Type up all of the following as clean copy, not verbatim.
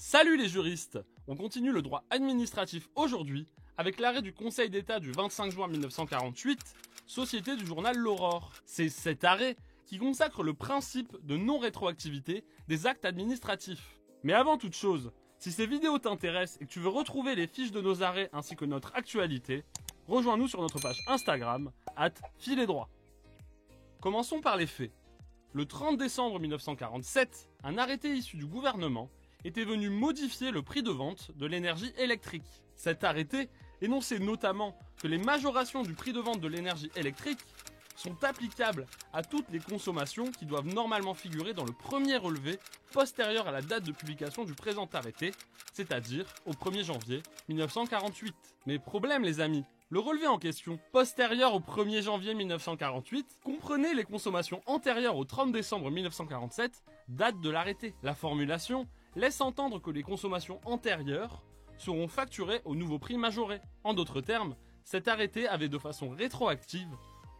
Salut les juristes! On continue le droit administratif aujourd'hui avec l'arrêt du Conseil d'État du 25 juin 1948, Société du journal L'Aurore. C'est cet arrêt qui consacre le principe de non-rétroactivité des actes administratifs. Mais avant toute chose, si ces vidéos t'intéressent et que tu veux retrouver les fiches de nos arrêts ainsi que notre actualité, rejoins-nous sur notre page Instagram, @filetdroit. Commençons par les faits. Le 30 décembre 1947, un arrêté issu du gouvernement était venu modifier le prix de vente de l'énergie électrique. Cet arrêté énonçait notamment que les majorations du prix de vente de l'énergie électrique sont applicables à toutes les consommations qui doivent normalement figurer dans le premier relevé postérieur à la date de publication du présent arrêté, c'est-à-dire au 1er janvier 1948. Mais problème les amis, le relevé en question, postérieur au 1er janvier 1948, comprenait les consommations antérieures au 30 décembre 1947, date de l'arrêté. La formulation laisse entendre que les consommations antérieures seront facturées au nouveau prix majoré. En d'autres termes, cet arrêté avait de façon rétroactive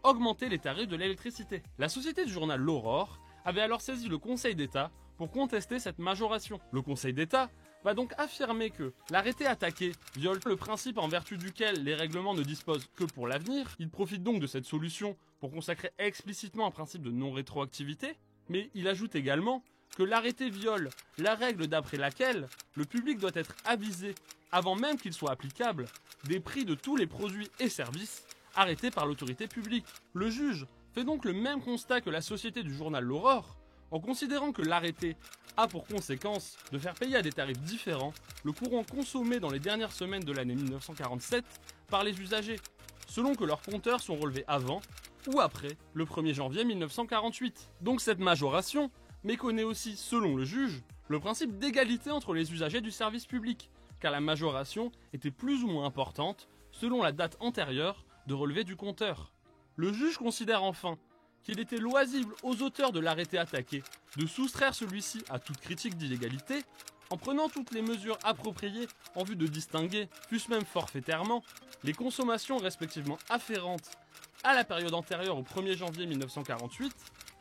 augmenté les tarifs de l'électricité. La société du journal L'Aurore avait alors saisi le Conseil d'État pour contester cette majoration. Le Conseil d'État va donc affirmer que l'arrêté attaqué viole le principe en vertu duquel les règlements ne disposent que pour l'avenir. Il profite donc de cette solution pour consacrer explicitement un principe de non-rétroactivité, mais il ajoute également que l'arrêté viole la règle d'après laquelle le public doit être avisé, avant même qu'il soit applicable, des prix de tous les produits et services arrêtés par l'autorité publique. Le juge fait donc le même constat que la société du journal L'Aurore, en considérant que l'arrêté a pour conséquence de faire payer à des tarifs différents le courant consommé dans les dernières semaines de l'année 1947 par les usagers, selon que leurs compteurs sont relevés avant ou après le 1er janvier 1948. Donc cette majoration méconnaît aussi, selon le juge, le principe d'égalité entre les usagers du service public, car la majoration était plus ou moins importante selon la date antérieure de relevé du compteur. Le juge considère enfin qu'il était loisible aux auteurs de l'arrêté attaqué de soustraire celui-ci à toute critique d'illégalité en prenant toutes les mesures appropriées en vue de distinguer, fût-ce même forfaitairement, les consommations respectivement afférentes à la période antérieure au 1er janvier 1948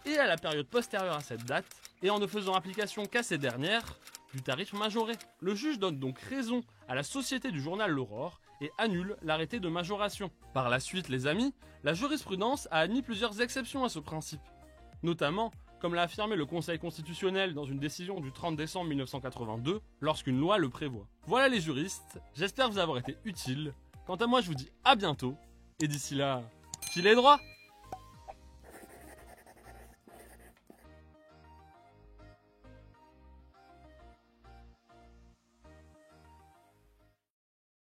et à la période postérieure à cette date, et en ne faisant application qu'à ces dernières du tarif majoré. Le juge donne donc raison à la société du journal L'Aurore et annule l'arrêté de majoration. Par la suite, les amis, la jurisprudence a admis plusieurs exceptions à ce principe, notamment, comme l'a affirmé le Conseil constitutionnel dans une décision du 30 décembre 1982, lorsqu'une loi le prévoit. Voilà les juristes, j'espère vous avoir été utiles. Quant à moi, je vous dis à bientôt, et d'ici là, filez droit!